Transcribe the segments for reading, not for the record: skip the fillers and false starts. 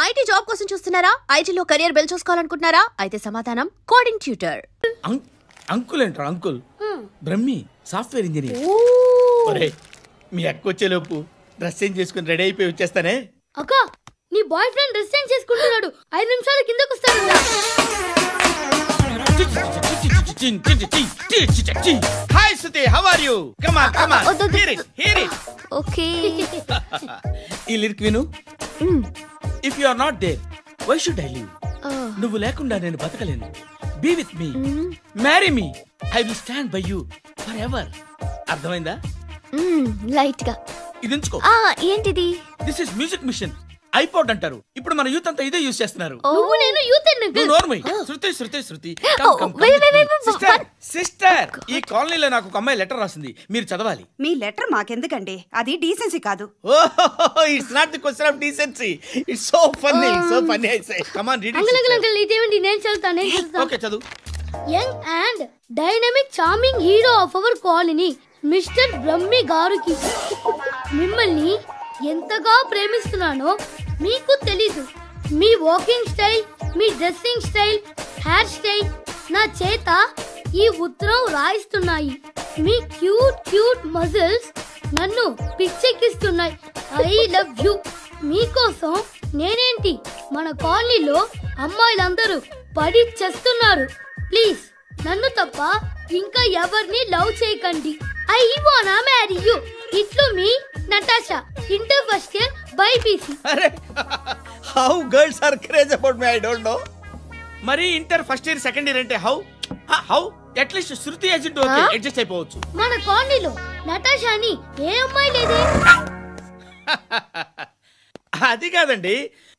IT job కోసం చూస్తున్నారా? ఐటీలో కెరియర్ బిల్డ్ చూసుకోవాలనుకుంటున్నారా? అయితే సమాధానం కోడింగ్ ట్యూటర్. అంకుల్ ఏంట్రా అంకుల్? Brahmi software engineer. ఒరే మీ అక్క వచ్చేలోపు డ్రెస్ చేంజ్ చేసుకుని రెడీ అయిపోయి వచ్చేస్తానే. అక్క నీ బాయ్ ఫ్రెండ్ డ్రెస్ చేంజ్ చేసుకుంటున్నాడు, 5 నిమిషాల కిందకు వస్తాడు. Hi Shruti, how are you? Come on come on, hear it. Okay. ఈ లిరిక్ విను. If you are not there why should I live? నువ్వు లేకుండా నేను బతకలేను. Be with me, marry me, I will stand by you forever. అర్థమైందా? Light గా ఇది ఉంచుకో. ఏంటిది? This is music machine, iPod అంటారు. ఇప్పుడు మన యూత్ అంతా ఇదే యూజ్ చేస్తున్నారు. నువ్వు నేను యూత్ శృతి సిస్టర్, ఈ కాలనీలో నాకు ఒక అమ్మాయి లెటర్ రాసింది, మీరు చదవాలి. మీ లెటర్ మాకెందుకండి, అది డీసెన్సీ కాదు. It's not the question of decency, it's so funny I say. Come on read it. Uncle ఇదేంటి? నేను చదువుతాను. ఓకే చదువు. Young and dynamic charming hero of our colony mister Brahmi గారికి మిమ్మల్ని ఎంతగా ప్రేమిస్తున్నానో మీకు తెలీదు. మీ వాకింగ్ స్టైల్, మీ డ్రెస్సింగ్ స్టైల్, హెయిర్ స్టైల్ నా చేత ఈ ఉత్తరం రాయిస్తున్నాయి. మీ క్యూట్ మజిల్స్ నన్ను పిచ్చెక్కిస్తున్నాయి. I love you. మీకోసం నేనేంటి, మన కాలనీలో అమ్మాయిలందరూ పడి చేస్తున్నారు. ప్లీజ్ నన్ను తప్ప ఇంకా ఎవరిని లవ్ చేయకండి. ఐ వానా మ్యారీ యూ. ఇట్లు మీ Natasha, inter first year BiPC. అరే how girls are craze about me, I don't know. మరి inter first year second year అంటే how at least Shruti agent okay adjust అయిపోవచ్చు. మన కాలనీలో నటాషాని ఏ అమ్మాయి లేదే. అది కాదండి,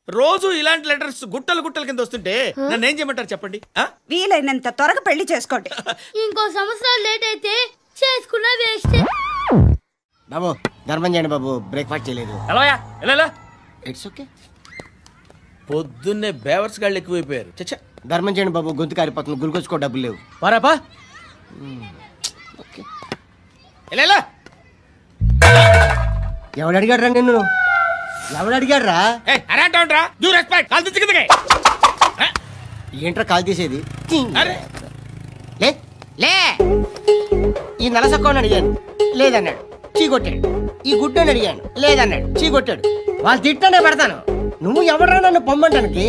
రోజు ఇలాంటి లెటర్స్ గుట్టలు కింద వస్తుంటే నన్ను ఏం చేయమంటారు చెప్పండి? వీలైనంత త్వరగా పెళ్లి చేసుకోండి. ఇంకో సంవత్సరాలు లేట్ అయితే చేసుకున్న వేస్ట్. బాబు ధర్మం చేయండి బాబు, బ్రేక్ఫాస్ట్ చేయలేదు. It's okay. పొద్దున్నే బేవర్స్ గాళ్ళు ఎక్కువైపోయారు. చచ్చా, ధర్మం చేయండి బాబు, గొంతు కారిపోతుంది, గురికొచ్చుకో డబ్బులు లేవు. పారాపా. ఎవడు అడిగాడు రా నిన్ను? ఎవడు అడిగాడు రా? ఏంట్రా కాల్ తీసేది? లే ఈ నలసక్కని అడిగాను, లేదన్నాడు, చీ కొట్టాడు. ఈ గుడ్డని అడిగాను, లేదన్నాడు, చీ కొట్టాడు. వాళ్ళు తిట్టానే పెడతాను. నువ్వు ఎవడరా నన్ను పొమ్మంటానికి?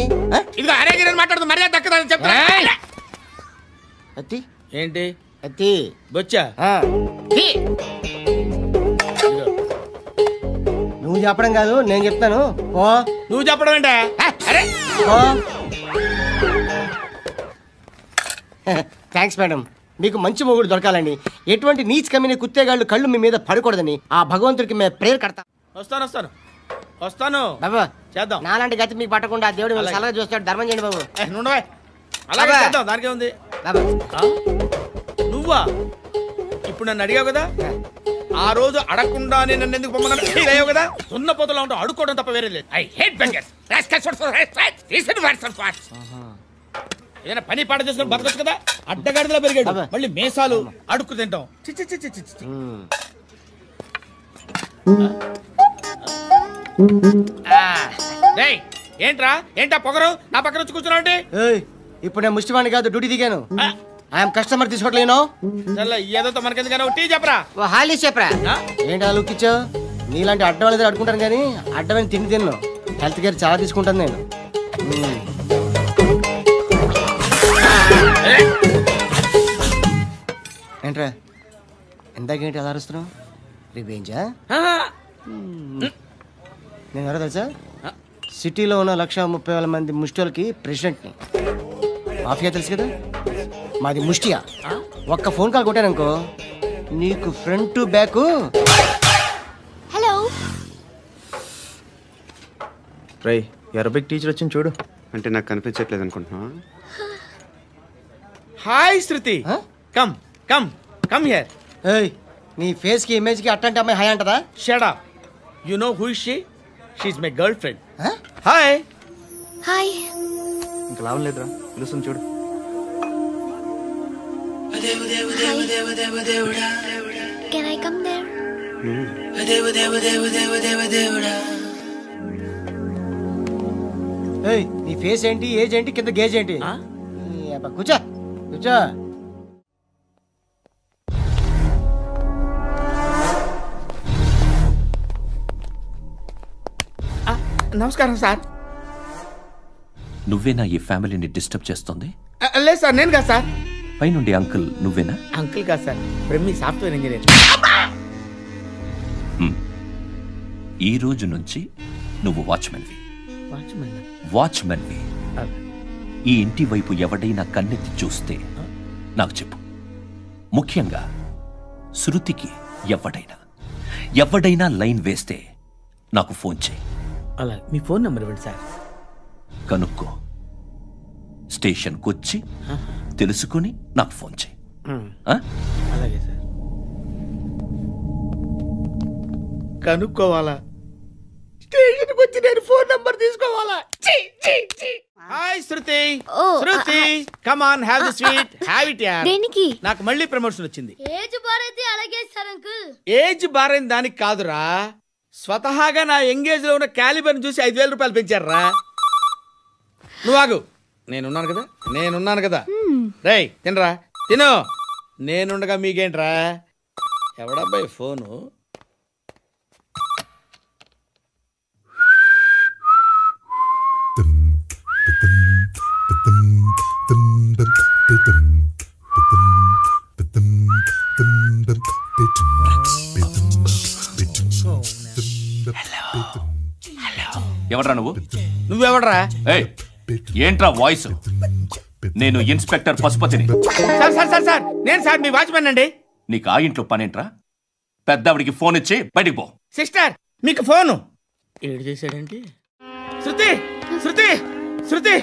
అత్తి ఏంటి అత్తి బొచ్చా? నువ్వు చెప్పడం కాదు, నేను చెప్తాను. ఓ నువ్వు చెప్పడం ఏంటా? Thanks madam. మీకు మంచి మొగుడు దొరకాలని, ఎటువంటి నీచ్ కమ్మిన కుత్తేగాళ్ళు కళ్ళు మీ మీద పడకూడదని ఆ భగవంతుడికి మేము ప్రేయర్ కడతాం. వస్తాను బాబా, చేద్దాం. నాలాంటి గతి మీకు పట్టకుండా దేవుడు సలహా చూస్తాడు. ధర్మం చేయండి బాబు. అలాగే చేద్దాం, దానికే ఉంది. నువ్వా ఇప్పుడు నన్ను అడిగావు కదా, ఆ రోజు అడగకుండా నన్ను ఎందుకు పొమ్మన్నావు కదా. సున్న పోతలో ఉంటావు, అడుక్కోవడం తప్ప వేరే లేదు. I hate bangers. ఏదైనా పని పాట చేసుకుని బతకొచ్చు కదా. అడ్డగాడిలో పెరిగాడు, మళ్ళీ మేసాలు అడుక్కు తింటాం. ఏంటా పొగరు నా పక్కన వచ్చి కూర్చున్నావు? ఇప్పుడు నేను ముష్టివాణి కాదు, డ్యూటీ దిగాను. ఐఎమ్ కస్టమర్ తీసుకోవట్లేను. ఏదో మనకెందుకైనా టీ చెప్పరా, హాలీ చెప్పరా. ఏంటి అలా లుక్ ఇచ్చావు? నీలాంటి అడ్డం వాళ్ళ దగ్గర అడుకుంటాను కానీ అడ్డమైన తిండి తిన్ను. హెల్త్ కేర్ చాలా తీసుకుంటాను నేను. ఏంట్రా ఇందాకేంటి అలా అరుస్తున్నావు? రివేంజా? నేను ఎవరో తెలుసా? సిటీలో ఉన్న 130,000 మంది ముష్టిలకి ప్రెసిడెంట్ని. మాఫియా తెలుసు కదా, మాది ముష్టియా. ఒక్క ఫోన్ కాల్ కొట్టాననుకో నీకు front to back. Hello Rai, Arabic teacher వచ్చింది చూడు. అంటే నాకు కనిపించట్లేదు అనుకుంటున్నా. Hi Shruti, come come come here. ఏయ్, నీ ఫేస్ కి ఇమేజ్ కి అట్లాంటి అమ్మాయి హాయ్ అంటదా? Shut up. You know who is she? She is my girlfriend. Hi hi. ఇంకా లాభం లేదురా, పిలుస్తుంది చూడు. Can I come there? ఏయ్, నీ ఫేస్ ఏంటి, ఏజ్ ఏంటి, కింద గేజ్ ఏంటి? కూర్చో కూర్చో. నమస్కారం సార్. నువ్వేనా ఈ ఫ్యామిలీని డిస్టర్బ్ చేస్తుంది? లేదు సార్, నేను కాదు సార్. పైనుండి అంకుల్ నువ్వేనా? అంకుల్ కాదు సార్, బ్రహ్మి సాఫ్ట్వేర్ ఇంజనీర్. ఈ రోజు నుంచి నువ్వు వాచ్మెన్వి. ఈ ఇంటి వైపు ఎవడైనా కన్నెత్తి చూస్తే నాకు చెప్పు. ముఖ్యంగా శృతికి ఎవడైనా లైన్ వేస్తే నాకు ఫోన్ చేయి. అలా మీ ఫోన్ నెంబర్ ఇవ్వండి సార్. కనుక్కో, స్టేషన్కి వచ్చి తెలుసుకుని నాకు ఫోన్ చేయి. అలాగే సార్. కనుక్కోవాలా? స్టేషన్కి వచ్చి నేను ఫోన్ నంబర్ తీసుకోవాలా? Hi Shruti. Shruti, come on, have the sweet, have it యార్. దేనికి? నాకు మళ్ళీ ప్రమోషన్ వచ్చింది. ఏజ్ బారైతే అలాగే సార్ అంకుల్. ఏజ్ బారైన దానికి కాదురా, స్వతహాగా నా ఎంగేజ్ లో ఉన్న క్యాలిబర్ చూసి 5,000 రూపాయలు పెంచారా. నువ్వు ఆగు, నేనున్నాను కదా. రేయ్ తినరా, తిను. నేనుండగా మీకేంట్రా? ఎవడబ్బాయి ఫోను? ఎవడ్రా నువ్వు? నువ్వెవడ్రా? ఏంట్రా వాయిస్? నేను ఇన్స్పెక్టర్ పశుపతిని. సార్ నేను సార్ మీ వాచ్మెన్ అండి. నీకు ఆ ఇంట్లో పనేంట్రా? పెద్దవిడికి ఫోన్ ఇచ్చి బయటికి పో. సిస్టర్, మీకు ఫోను. ఏడు చేశాడంటే. శృతి శృతి శృతి,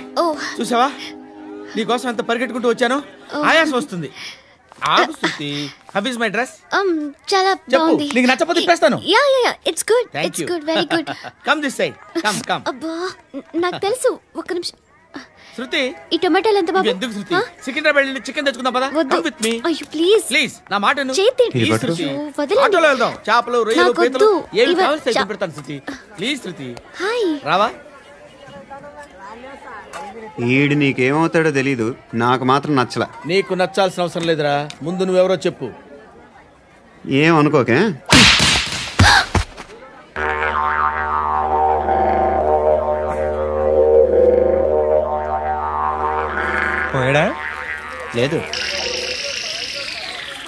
చూసావా నీకోసం ఎంత పరిగెట్టుకుంటూ వచ్చాను. ఆయాసం వస్తుంది. ఆగు Shruti. How is my dress? చాలా బాగుంది. నీకు నచ్చకపోతే తిప్పేస్తాను. Yeah it's good. It's good, very good. Come this side, come. అబ్బా, నాకు తెలుసు. ఒక్క నిమిషం. శృతి, ఈ టొమాటోలు ఎంత బాబు? ఎందుకు శృతి? సికింద్రాబాద్ వెళ్ళి చికెన్ తెచ్చుకుందాం పదా. Come with me. అయ్యో ప్లీజ్ ప్లీజ్, నా మాట విను. వదలండి. ఆటోలో వెళ్దాం. చేపలు, రొయ్యలు, పీతలు ఏవి ఇవ- కావాలి తెచ్చి పెడతాను శృతి. Please Shruti. హాయ్. రావా? ఈడు నీకేమవుతాడో తెలీదు, నాకు మాత్రం నచ్చలా. నీకు నచ్చాల్సిన అవసరం లేదురా, ముందు నువ్వెవరో చెప్పు. ఏం అనుకోకే. పోయాడా? లేదు,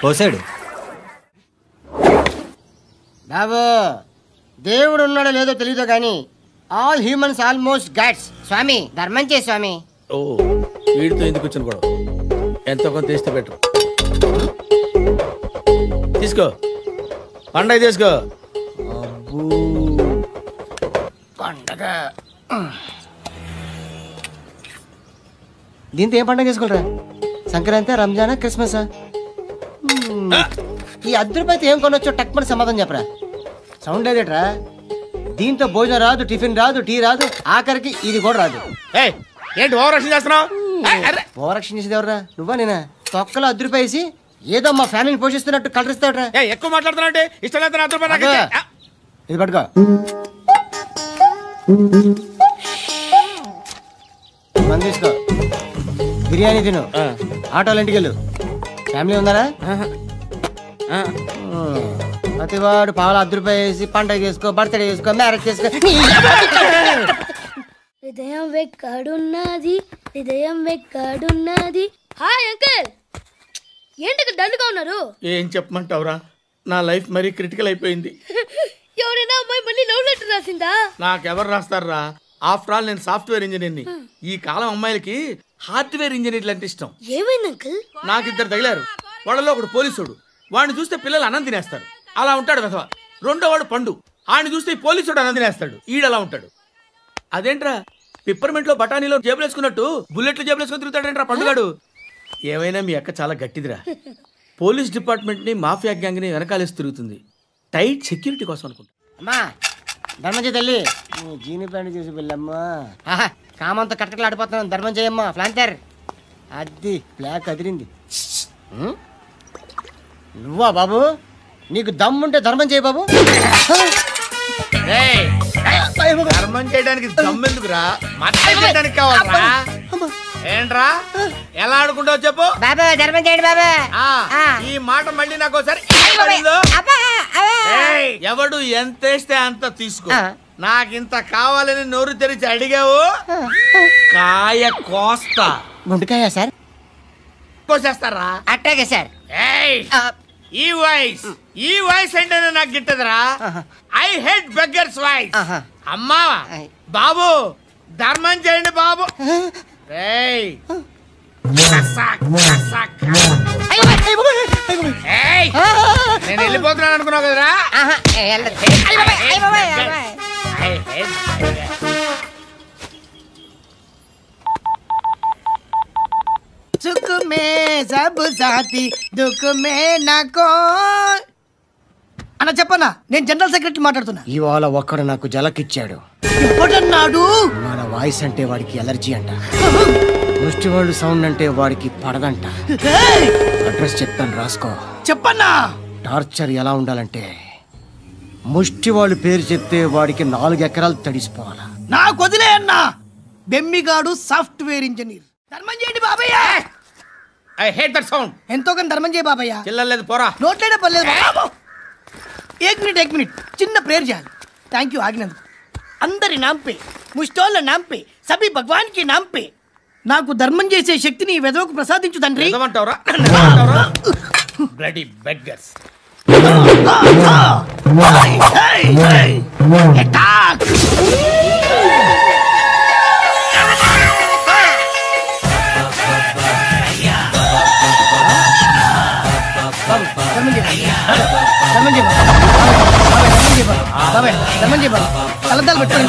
పోసాడు. బాబు, దేవుడు ఉన్నాడో లేదో తెలీదు కానీ ఆల్ హ్యూమన్స్ ఆల్మోస్ట్ గాడ్స్. స్వామి ధర్మం చే స్వామి. ఓ, వీడితో ఎందుకు వచ్చిన గొడవ? ఎంతో కొంత తీస్తే బెటర్. తీసుకో, పండగ తీసుకో. పండగ దీంతో ఏం పండగ చేసుకోలేరా? సంక్రాంతి, రంజానా, క్రిస్మసా? ఈ అద్దరిపైతే ఏం కొనొచ్చో టక్మని సమాధానం చెప్పరా. సౌండ్ లేదేట్రా? దీంతో భోజనం రాదు, టిఫిన్ రాదు, టీ రాదు, ఆఖరికి ఇది కూడా రాదు. ఏంటి ఓవర్ యాక్షన్ చేస్తున్నావు? ఓవర్ యాక్షన్ చేసేది ఎవరా? నువ్వా నేనా? తొక్కలో అద్దరిపేసి ఏదో మా ఫ్యామిలీని పోషిస్తున్నట్టు కలరిస్తాడ్రా. ఎక్కువ మాట్లాడుతున్నా ఇష్టం లేదు. ఇది పట్టుకో. మంది తీసుకో, బిర్యానీ తిను, ఆటోలు ఇంటికి వెళ్ళు. ఫ్యామిలీ ఉందారా? ప్రతివాడు పావులు 10 రూపాయలు వేసి పండగ చేసుకో, బర్త్డే చేసుకో, మ్యారేజ్ చేసుకో. హృదయం వెక్కడున్నది, హృదయం వెక్కడున్నది. హాయ్ అంకుల్, ఏంటి డల్గా ఉన్నారు? ఏం చెప్పమంటావురా, నా లైఫ్ మరీ క్రిటికల్ అయిపోయింది. ఎవరైనా అమ్మాయి మళ్ళీ లవ్ లెటర్ రాసిందా? నాకెవరు రాస్తారా? ఆఫ్టర్ ఆల్ నేను సాఫ్ట్వేర్ ఇంజనీర్ని. ఈ కాలం అమ్మాయిలకి హార్డ్వేర్ ఇంజనీర్లు అంటే ఇష్టం. ఏమైంది అంకుల్? నాకు 2 తగిలారు. వాళ్ళలో ఒకడు పోలీసుడు, వాడిని చూస్తే పిల్లలు అన్నం తినేస్తారు, అలా ఉంటాడు వెధవ. రెండో వాడు పండు, ఆయన చూస్తే పోలీసుడు అన్నం తినేస్తాడు, ఈడలా ఉంటాడు. అదేంట్రా, పిప్పర్మెంట్ లో బఠానీలో జేబులు వేసుకున్నట్టు బుల్లెట్లు జేబులు వేసుకుని తిరుగుతాడేంట్రా పండుగాడు. ఏమైనా మీ అక్క చాలా గట్టిదిరా. పోలీస్ డిపార్ట్మెంట్ ని, మాఫియా గ్యాంగ్ ని వెనకాలేసి తిరుగుతుంది. టైట్ సెక్యూరిటీ కోసం అనుకుంటా. అమ్మా ధర్మం చేయి తల్లి. జీని ప్యాంట్ చేసి వెళ్ళమ్మా. కామంతో కట్టకలు ఆడిపోతున్నాను. ధర్మం చేయమ్మా. ఫ్లాంతర్ అది బ్లాక్ అదిరింది. నువ్వా బాబు? నీకు దమ్ముంటే ధర్మం చేయి బాబు. ధర్మం చేయడానికి దమ్మెందుకురా మచ్చ చేయడానికి కావాలరా ఏంట్రా ఎలా ఆడుకుంటావు చెప్పు బాబా ధర్మం చేయండి బాబా ఈ మాట మళ్ళీ నాకు ఒకసారి ఎవడు ఎంత వేస్తే అంత తీసుకో నాకింత కావాలని నోరు తెరిచి అడిగావు కాయ కోస్తా గుండెకాయ సార్ కోసేస్తారా అట్టాగే సార్ ఈ వాయిస్ అంటేనే నాకు గిట్టదురా ఐ హేట్ బెగ్గర్స్ వాయిస్ అమ్మా బాబు ధర్మం చేయండి బాబు నేను వెళ్ళిపోతున్నాను అనుకున్నావు కదరా सुख में सब साथी दुख में नाको అన్న చెప్పన్నా నేను జనరల్ సెక్రటరీ మాట్లాడుతున్నా ఇవాళ ఒక్కడు నాకు జలకిచ్చాడు ఎప్పుడన్నాడు మన వాయిస్ అంటే వాడికి ఎలర్జీ అంట ముష్టి వాళ్ళు సౌండ్ అంటే వాడికి పడదంట అడ్రస్ చెప్తాను రాసుకో చెప్పన్నా టార్చర్ ఎలా ఉండాలంటే ముష్టి వాళ్ళు పేరు చెప్తే వాడికి 4 ఎకరాలు తడిసిపోవాలా నాకు వదిలే అన్నా బెమ్మిగాడు సాఫ్ట్వేర్ ఇంజనీర్ ధర్మం చేయండి బాబయ్య ఐ హేట్ దట్ సౌండ్ ఎంతో కొంత ధర్మం చేయ బాబయ్య చిల్లలేదు పోరా నోట్లేడే పర్లేదు एक मिनट చిన్న ప్రేయర్ చేయాలి థ్యాంక్ యూ ఆగినందుకు అందరి నాంపే ముష్టోళ్ళ నాంపే సభీ భగవాన్ కి నాంపే నాకు ధర్మం చేసే శక్తిని ఈ వెదవకు ప్రసాదించు తండ్రి ఏమంటావురా బ్లడీ బెగ్గర్స్ అటాక్ కలద్దాలు పెట్టుకోండి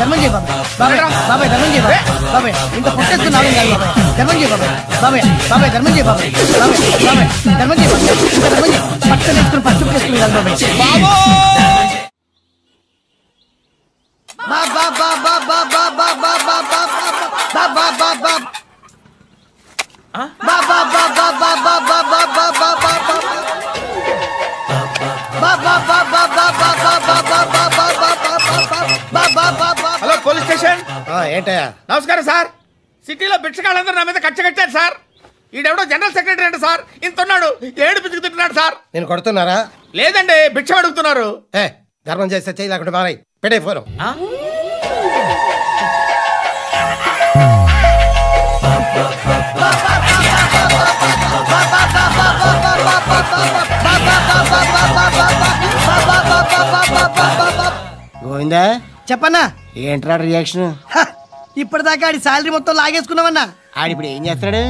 ధర్మం చేయ బాబాయ్ బాబాయ్ ధర్మం చేయ బాబాయ్ ఇంకా పుట్టేస్తున్నావు ధర్మం చేయ బాబాయ్ బాబాయ్ ధర్మం చేయ బాబాయ్ బాబాయ్ ధర్మం చేయ ఇంకా ధర్మం చేయ పట్టుకొని వేసుకుని పట్టు వేసుకుని హలో పోలీస్ స్టేషన్ ఏంటయ్యా నమస్కారం సార్ సిటీలో భిక్షగాళ్ళందరూ నా మీద కక్ష కట్టారు సార్ ఈడెవడో జనరల్ సెక్రటరీ అంటే సార్ ఇంత ఉన్నాడు ఏడు పిచ్చుకు తింటున్నాడు సార్ నేను కొడుతున్నారా లేదండి భిక్ష అడుగుతున్నారు ధర్మం చేస్తే చేయి లేకుండా బాబాయ్ పెట్టే ఫోను గోవిందా చెప్పన్నా ఏంట్రా రియాక్షన్ ఇప్పటిదాకా ఆడి శాలరీ మొత్తం లాగేసుకున్నావన్నా ఆడిప్పుడు ఏం చేస్తాడు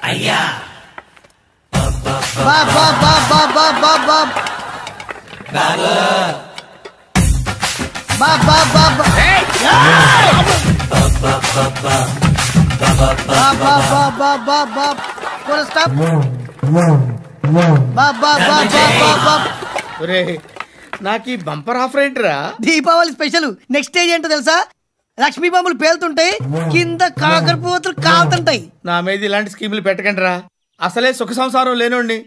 అయ్యా నాకు ఈ బంపర్ ఆఫర్ ఏంట్రా దీపావళి స్పెషల్ నెక్స్ట్ స్టేజ్ ఏంటో తెలుసా లక్ష్మీ బాంబులు పేలుతుంటాయి కింద కాకరపోతులు కాలుతుంటాయి నా మీద ఇలాంటి స్కీములు పెట్టకండి రా అసలే సుఖ సంసారం లేనోండి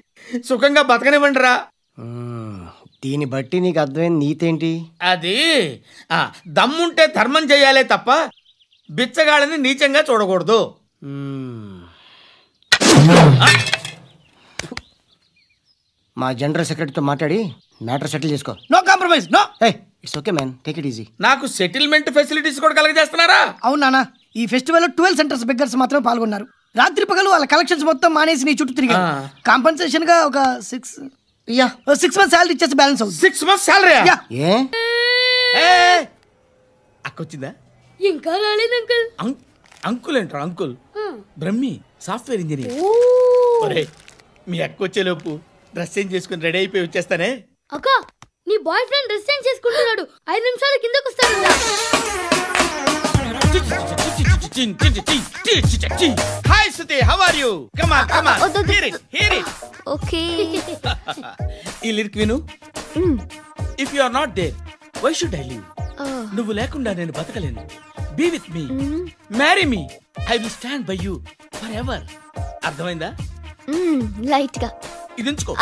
సుఖంగా బతకనివ్వండి రా దీన్ని బట్టి నీకు అర్థమైన నీతేంటి అది దమ్ముంటే ధర్మం చేయాలే తప్ప బిచ్చగాళ్ళని నీచంగా చూడకూడదు మా జనరల్ సెక్రటరీతో మాట్లాడి మ్యాటర్ సెటిల్ చేసుకో no compromise no it's okay man take it easy నాకు సెటిల్మెంట్ ఫెసిలిటీస్ కూడా కలగజేస్తున్నారా అవును నాన్న ఈ ఫెస్టివల్ లో 12 సెంటర్స్ బెగ్గర్స్ మాత్రమే పాల్గొన్నారు రాత్రి పగలు వాళ్ళ కలెక్షన్స్ మొత్తం మానేసి నీ చుట్టూ తిరిగారు కాంపెన్సేషన్ గా ఒక 6 మంత్స్ సాలరీ ఇచ్చేసి బ్యాలెన్స్ అవుతుంది 6 మంత్స్ సాలరీ అక్కొచ్చిందా ఇంకా రాలేదు అంకుల్ అంకుల్ ఏంట్రా అంకుల్ బ్రహ్మి సాఫ్ట్వేర్ ఇంజనీర్ మీ అక్కొచ్చేలోపు డ్రెస్ చేంజ్ చేసుకుని రెడీ అయిపోయి వచ్చేస్తానే అక్క నీ బాయ్ ఫ్రెండ్ డ్రెస్ చేంజ్ చేసుకుంటున్నాడు 5 నిమిషాలు కిందకు వస్తాడు hi Shruti, how are you? Come on come on, hear it. Okay. ఈ లిరిక్ విను. If you are not there why should I live? నువ్వు లేకుండా నేను బతకలేను. Be with me, marry me, I will stand by you forever. అర్థమైందా? Light గా. ఇది ఉంచుకో.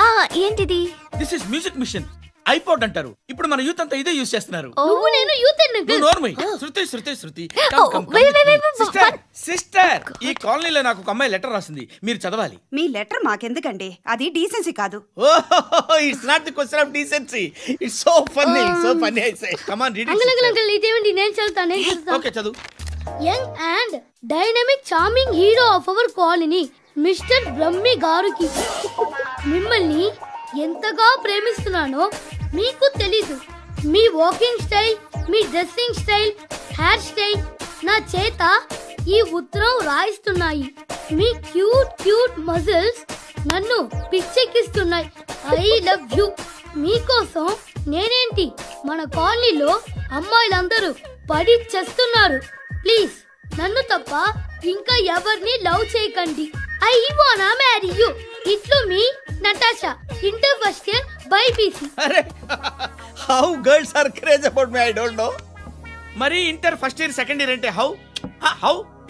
ఏంటిది? This is music machine, iPod అంటారు. ఇప్పుడు మన యూత్ అంతా ఇదే యూస్ చేస్తున్నారు. నువ్వు నేను యూత్ శృతి. Sister. సిస్టర్, ఈ కాలనీలో నాకు ఒక అమ్మాయి లెటర్ రాసింది, మీరు చదవాలి. మీ లెటర్ మాకెందుకండి, అది డీసెన్సీ కాదు. It's not the question of decency, it's so funny I say. Come on read uncle ఇదేంటి? నేను చదువుతాను. ఓకే చదువు. Young and dynamic charming hero of our colony mister Brahmi గారికి మిమ్మల్ని ఎంతగా ప్రేమిస్తున్నానో మీకు తెలీదు. మీ వాకింగ్ స్టైల్, మీ డ్రెస్సింగ్ స్టైల్, హెయిర్ స్టైల్ నా చేత ఈ ఉత్తరం రాయిస్తున్నాయి. మీ క్యూట్ మజిల్స్ నన్ను పిచ్చెక్కిస్తున్నాయి. I love you. మీకోసం నేనేంటి, మన కాలనీలో అమ్మాయిలందరూ పడి చేస్తున్నారు. ప్లీజ్ నన్ను తప్ప ఇంకా ఎవరిని లవ్ చేయకండి. ఐ వానా మ్యారీ యూ. ఇట్లు మీ Natasha, inter first year BiPC. అరే, how girls are craze about me, I don't know. మరి inter first year second year అంటే how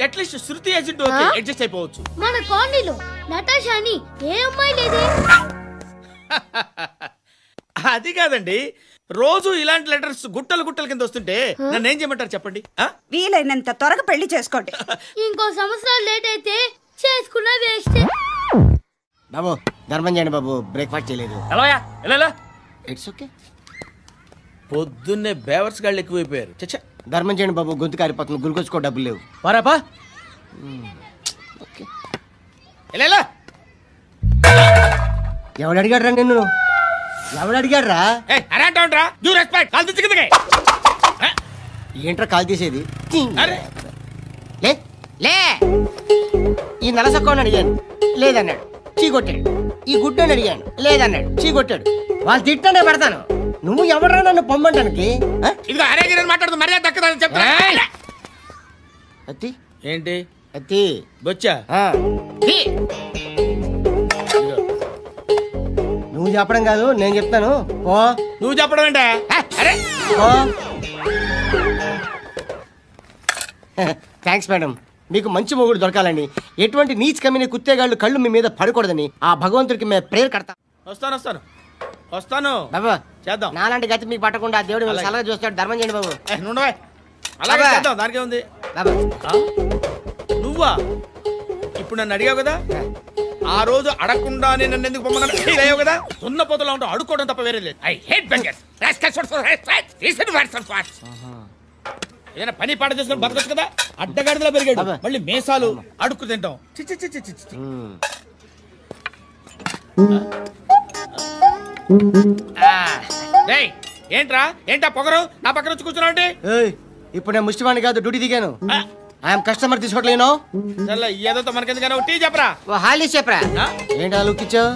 at least Shruti agent okay, adjust అయిపోవచ్చు. మన కాలనీలో నటాషా అని ఏ అమ్మాయి లేదే. అది కాదండి, రోజు ఇలాంటి లెటర్స్ గుట్టలు కింద వస్తుంటే నన్ను ఏం చేయమంటారు చెప్పండి? వీలైనంత త్వరగా పెళ్లి చేసుకోండి. ఇంకో సంవత్సరాలు లేట్ అయితే చేసుకున్న వేస్ట్. బాబు ధర్మం చేయండి బాబు, బ్రేక్ఫాస్ట్ చేయలేదు. It's okay. పొద్దున్నే బేవర్స్ గాళ్ళు ఎక్కువైపోయారు. చచ్చా, ధర్మం చేయండి బాబు, గొంతు కారిపోతుంది, గురికొచ్చుకో డబ్బులు లేవు. పారాపా. ఓకే. ఎవడు అడిగాడు రా నిన్ను? ఎవడు అడిగాడు రా? ఏంట్రా కాల్ తీసేది? లే లే. ఈ నలసక్కని అడిగాను, లేదన్నాడు, చీ కొట్టాడు. ఈ గుడ్డని అడిగాను, లేదన్నాడు, చీ కొట్టాడు. వాళ్ళు తిట్టానే పెడతాను. నువ్వు ఎవడరా నన్ను పొమ్మంటానికి? అత్తి ఏంటి అత్తి బొచ్చా? నువ్వు చెప్పడం కాదు, నేను చెప్తాను. ఓ నువ్వు చెప్పడం ఏంటే? Thanks madam. మీకు మంచి మొగుడు దొరకాలని, ఎటువంటి నీచ్ కమ్మిన కుత్తేగాళ్ళు కళ్ళు మీ మీద పడకూడదని ఆ భగవంతుడికి మేము ప్రేయర్ కడతాం. వస్తాను బాబు, చేద్దాం. నాలాంటి గతి మీకు పట్టకుండా దేవుడు సలహా చూస్తాడు. ధర్మం చేయండి బాబు. అలాగే చేద్దాం, దానికే ఉంది. బాబా నువ్వా ఇప్పుడు నన్ను అడిగావు కదా, ఆ రోజు అడగకుండానే నన్ను ఎందుకు పొమ్మన్నాను ఫీల్ అయ్యావు కదా. సున్న పోతలో ఉంటావు, అడుక్కోవడం తప్ప వేరే లేదు. I hate bangers. ఏదైనా పని పాట చేసుకుని బతకొచ్చు కదా. అడ్డగాడిదలా పెరిగాడు, మళ్ళీ మేసాలు అడుక్కు తింటాం. ఏంటా పొగరు నా పక్కన వచ్చి కూర్చున్నావు? ఇప్పుడు నేను ముష్టివాణి కాదు, డ్యూటీ దిగాను. ఐఎమ్ కస్టమర్ తీసుకోవట్లేను. ఏదో మనకెందుకైనా టీ చెప్పరా, హాలీ చెప్పరా. ఏంటి అలా లుక్కిచ్చావు?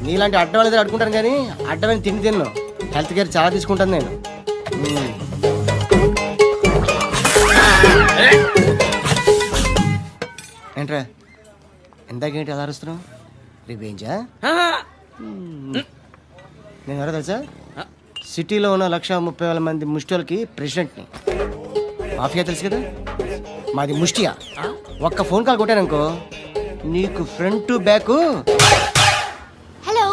నీలాంటి అడ్డం వాళ్ళ దగ్గర అడుకుంటాను కానీ అడ్డమైన తిండి తిన్ను. హెల్త్ కేర్ చాలా తీసుకుంటాను నేను. ఏంట్రా ఇందాకేంటి అలా అరుస్తున్నావు? రివేంజా? నేను ఎవరో తెలుసా? సిటీలో ఉన్న 130,000 మంది ముష్టిలకి ప్రెసిడెంట్ని. మాఫియా తెలుసు కదా, మాది ముష్టియా. ఒక్క ఫోన్ కాల్ కొట్టాననుకో, నీకు front to back. Hello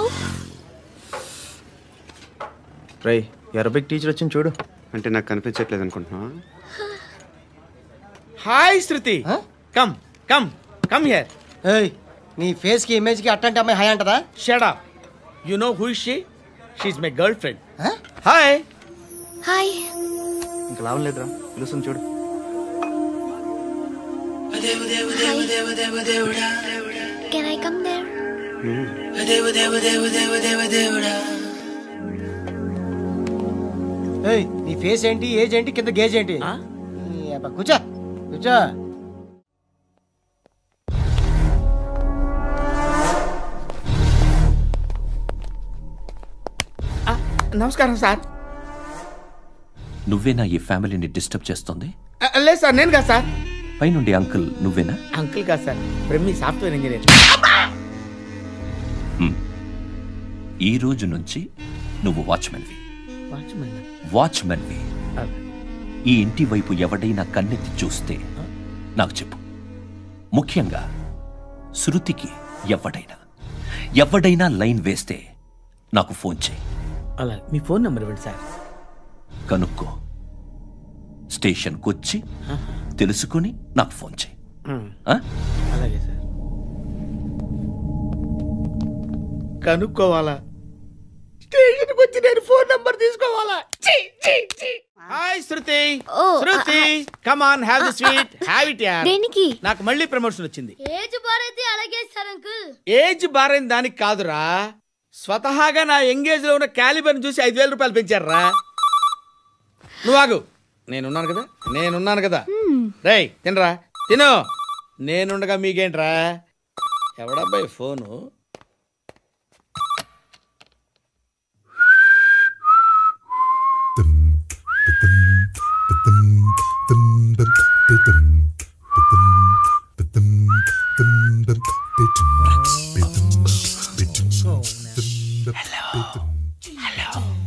Rai, Arabic teacher వచ్చింది చూడు. అంటే నాకు కనిపించట్లేదు అనుకుంటున్నా. Hi Shruti, come come come here. ఏయ్, నీ ఫేస్ కి ఇమేజ్ కి అట్లాంటి అమ్మాయి హాయ్ అంటదా? Shut up. You know who is she? She is my girlfriend. Hi hi. ఇంకా లాభం లేదురా, పిలుస్తుంది చూడు. Can I come there? ఏయ్, నీ ఫేస్ ఏంటి, ఏజ్ ఏంటి, కింద గేజ్ ఏంటి? కూర్చో కూర్చో. నమస్కారం సార్. నువ్వేనా ఈ ఫ్యామిలీని డిస్టర్బ్ చేస్తుంది? లేదు సార్, నేను కాదు సార్. పైనుండి అంకుల్ నువ్వేనా? అంకుల్ కాదు సార్, బ్రహ్మి సాఫ్ట్వేర్ ఇంజనీర్. ఈ రోజు నుంచి నువ్వు వాచ్మెన్వి. వాచ్మెన్వి. ఈ ఇంటి వైపు ఎవడైనా కన్నెత్తి చూస్తే నాకు చెప్పు. ముఖ్యంగా శృతికి ఎవడైనా లైన్ వేస్తే నాకు ఫోన్ చేయి. అలా మీ ఫోన్ నెంబర్ ఇవ్వండి సార్. కనుక్కో, స్టేషన్కి వచ్చి తెలుసుకుని నాకు ఫోన్ చేయి. అలాగే సార్. కనుక్కోవాలా? స్టేషన్కి వచ్చి నేను ఫోన్ నంబర్ తీసుకోవాలా? Hi Shruti. Shruti, come on, have the sweet, have it యార్. దేనికి? నాకు మళ్ళీ ప్రమోషన్ వచ్చింది. ఏజ్ బారైతే అలాగే సార్ అంకుల్. ఏజ్ బారైన దానికి కాదురా, స్వతహాగా నా ఎంగేజ్ లో ఉన్న క్యాలిబర్ చూసి 5,000 రూపాయలు పెంచారా. నువ్వు ఆగు, నేనున్నాను కదా. రేయ్ తినరా, తిను. నేనుండగా మీకేంట్రా? ఎవడబ్బాయి ఫోను?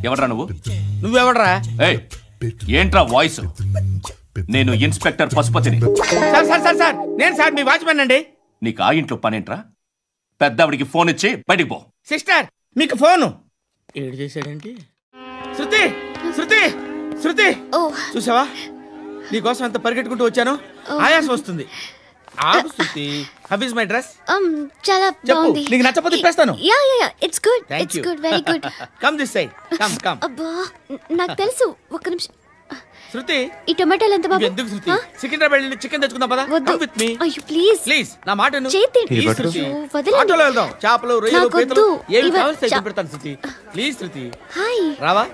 ఎవడ్రా నువ్వు? నువ్వెవడ్రా? ఏయ్, ఏంట్రా వాయిస్? నేను ఇన్స్పెక్టర్ పశుపతిని. సార్ నేను సార్ మీ వాచ్మెన్ అండి. నీకు ఆ ఇంట్లో పనేంట్రా? పెద్దవిడికి ఫోన్ ఇచ్చి బయటికి పో. సిస్టర్ మీకు ఫోను. ఏడు చేశాడంటే. శృతి శృతి శృతి, చూసావా నీకోసం ఎంత పరిగెట్టుకుంటూ వచ్చాను. ఆయాసం వస్తుంది. ఆగు Shruti. How is my dress? చాలా బాగుంది. నీకు నచ్చకపోతే తిప్పేస్తాను. Yeah it's good. It's good, very good. Come this side, come. అబ్బా, నాకు తెలుసు. ఒక్క నిమిషం. శృతి, ఈ టొమాటోలు ఎంత బాబు? ఎందుకు శృతి? సికింద్రాబాద్ వెళ్ళి చికెన్ తెచ్చుకుందాం పద. Come with me. అయ్యో ప్లీజ్ ప్లీజ్ నా మాట విను. చేతి ఆటోలో వెళ్దాం. చేపలు, రొయ్యలు, పీతలు ఏమి కావాలి పెడతాను శృతి. Please Shruti. హాయ్. రావా?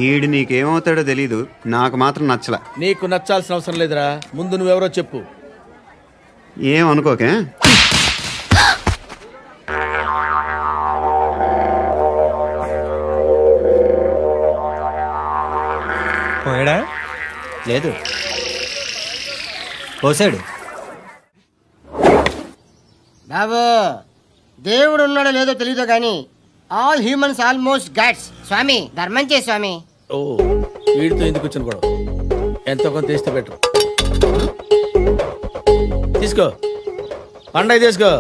ఈడు నీకేమవుతాడో తెలీదు, నాకు మాత్రం నచ్చలా. నీకు నచ్చాల్సిన అవసరం లేదురా, ముందు నువ్వెవరో చెప్పు. ఏమనుకోకే. పోయాడా? లేదు, పోసాడు. బాబు, దేవుడు ఉన్నాడో లేదో తెలీదు కానీ ఆల్ హ్యూమన్స్ ఆల్మోస్ట్ గాడ్స్. స్వామి ధర్మం చే స్వామి. ఓ, వీడితో ఎందుకు వచ్చిన గొడవ? ఎంతో కొంత తీస్తే బెటర్. తీసుకో, పండగ తీసుకో.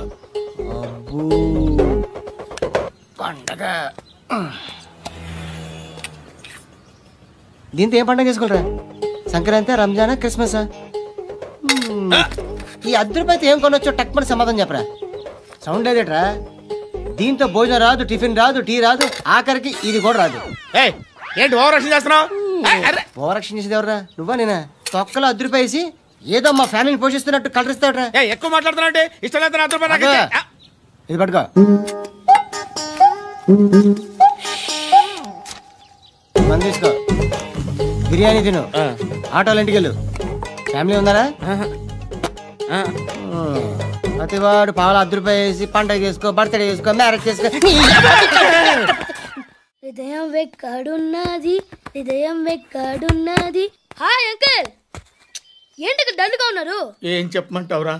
పండగ దీంతో ఏం పండగ చేసుకుంటారా? సంక్రాంతి, రంజానా, క్రిస్మసా? ఈ ₹10 ఏం కొనొచ్చో టక్మని సమాధానం చెప్పరా. సౌండ్ లేదేట్రా? దీంతో భోజనం రాదు, టిఫిన్ రాదు, టీ రాదు, ఆఖరికి ఇది కూడా రాదు. ఏంటి ఓవర్ యాక్షన్ చేస్తున్నావు? ఓవర్ యాక్షన్ చేసేది ఎవరా? నువ్వా నేనా? తొక్కలో ₹10 వేసి ఏదో మా ఫ్యామిలీని పోషిస్తున్నట్టు కలరిస్తావుట్రా. ఎక్కువ మాట్లాడుతున్నా. ఇష్టం లేదు. ఇది పట్టుకో. మంది తీసుకో, బిర్యానీ తిను, ఆటోలు ఇంటికి వెళ్ళు. ఫ్యామిలీ ఉన్నారా? ప్రతివాడు పావులు ₹10 వేసి పండగ చేసుకో, బర్త్డే చేసుకో, మ్యారేజ్ చేసుకో. హృదయం వెక్కడున్నది. హాయ్ అంకుల్, ఏంటి డల్గా ఉన్నారు? ఏం చెప్పమంటావురా,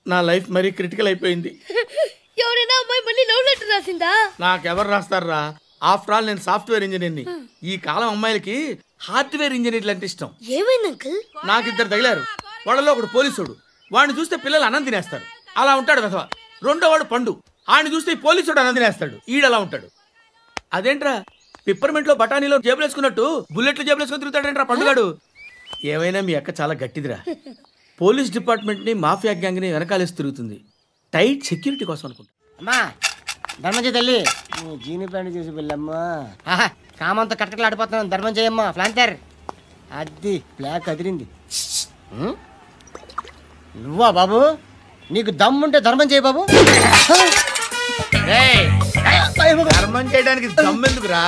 నా లైఫ్ మరీ క్రిటికల్ అయిపోయింది. ఎవరైనా అమ్మాయి మళ్ళీ లవ్ లెటర్ రాసిందా? నాకెవరు రాస్తారా? ఆఫ్టర్ ఆల్ నేను సాఫ్ట్వేర్ ఇంజనీర్ని. ఈ కాలం అమ్మాయిలకి హార్డ్వేర్ ఇంజనీర్లు అంటే ఇష్టం. ఏమైంది అంకుల్? నాకు 2 తగిలారు. వాళ్ళలో ఒకడు పోలీసుడు. వాడిని చూస్తే పిల్లలు అన్నం తినేస్తారు, అలా ఉంటాడు వెధవ. రెండో వాడు పండు. ఆయన చూస్తే ఈ పోలీసుడు అన్నం తినేస్తాడు, ఈడలా ఉంటాడు. అదేంట్రా, పిప్పర్మెంట్ లో బఠానీలో జేబులు వేసుకున్నట్టు బుల్లెట్లు జేబులు వేసుకుని తిరుగుతాడేంట్రా పండుగాడు. ఏమైనా మీ అక్క చాలా గట్టిదిరా. పోలీస్ డిపార్ట్మెంట్ ని, మాఫియా గ్యాంగ్ ని వెనకాలేసి తిరుగుతుంది. టైట్ సెక్యూరిటీ కోసం అనుకుంటా. అమ్మా ధర్మం చేయి తల్లి. జీని ప్యాంట్ చేసి వెళ్ళమ్మా. కామంతో కట్టకలు ఆడిపోతున్నాను. ధర్మం చేయమ్మా. ఫ్లాంటర్ అది బ్లాక్ అదిరింది. నువ్వా బాబు? నీకు దమ్ముంటే ధర్మం చేయి బాబు. ధర్మం చేయడానికి దమ్మెందుకురా?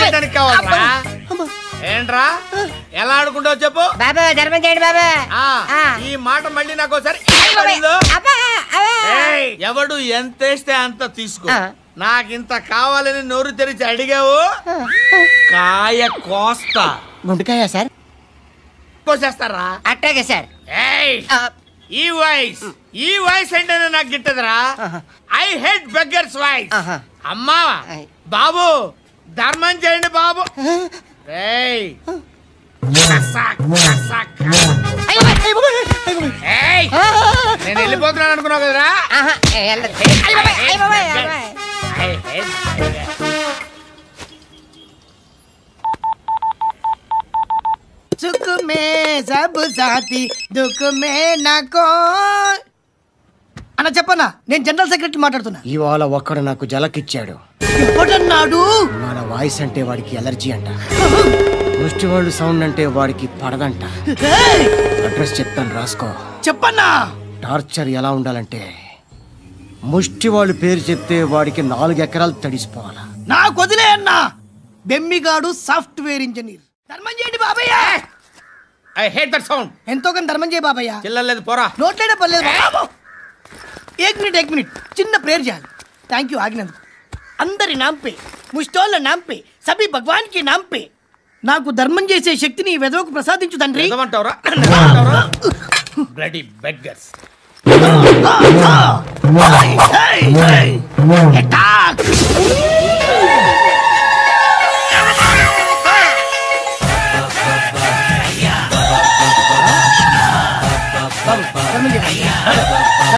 చేయడానికి కావాలరా? ఏంట్రా ఎలా ఆడుకుంటావు చెప్పు బాబా. ధర్మం చేయండి బాబా. ఈ మాట మళ్ళీ నాకు ఒకసారి. ఎవడు ఎంత వేస్తే అంత తీసుకో. నాకింత కావాలని నోరు తెరిచి అడిగావు, కాయ కోస్తా. గుంటకాయ సార్? కోసేస్తారా? అట్టాగే సార్. ఈ వాయిస్ ఏంటనే నాకు గిట్టదురా. I hate beggars voice. అమ్మా బాబు ధర్మం చేయండి బాబు. నేను వెళ్ళిపోతున్నాను అనుకున్నావు కదరా. సుఖ మే సబ్ సాథీ దుఃఖ మే నాకో అన్న చెప్పన్నా, నేను జనరల్ సెక్రటరీ మాట్లాడుతున్నా. ఇవాళ ఒక్కడు నాకు జలకిచ్చాడు. ఎప్పుడన్నాడు? మన వాయిస్ అంటే వాడికి ఎలర్జీ అంట, ముష్టి వాళ్ళు సౌండ్ అంటే వాడికి పడదంట. అడ్రస్ చెప్తాను రాసుకో. చెప్పన్నా. టార్చర్ ఎలా ఉండాలంటే ముష్టి వాళ్ళు పేరు చెప్తే వాడికి 4 ఎకరాలు తడిసిపోవాలా. నాకు వదిలే అన్నా. బెమ్మిగాడు సాఫ్ట్వేర్ ఇంజనీర్. ధర్మం చేయండి బాబయ్య. I hate that sound. ఎంతో కానీ ధర్మం చేయ బాబయ్య. చిల్లలేదు పోరా. నోట్లేడే పర్లేదు బాబు. ఏక్ మినిట్ చిన్న ప్రేయర్ చేయాలి. థ్యాంక్ యూ ఆగినందుకు. అందరి నాంపే, ముష్టోళ్ళ నాంపే, సభి భగవాన్ కి నాంపే నాకు ధర్మం చేసే శక్తిని ఈ వెదవకు ప్రసాదించు తండ్రి. Bloody beggars. అటాక్.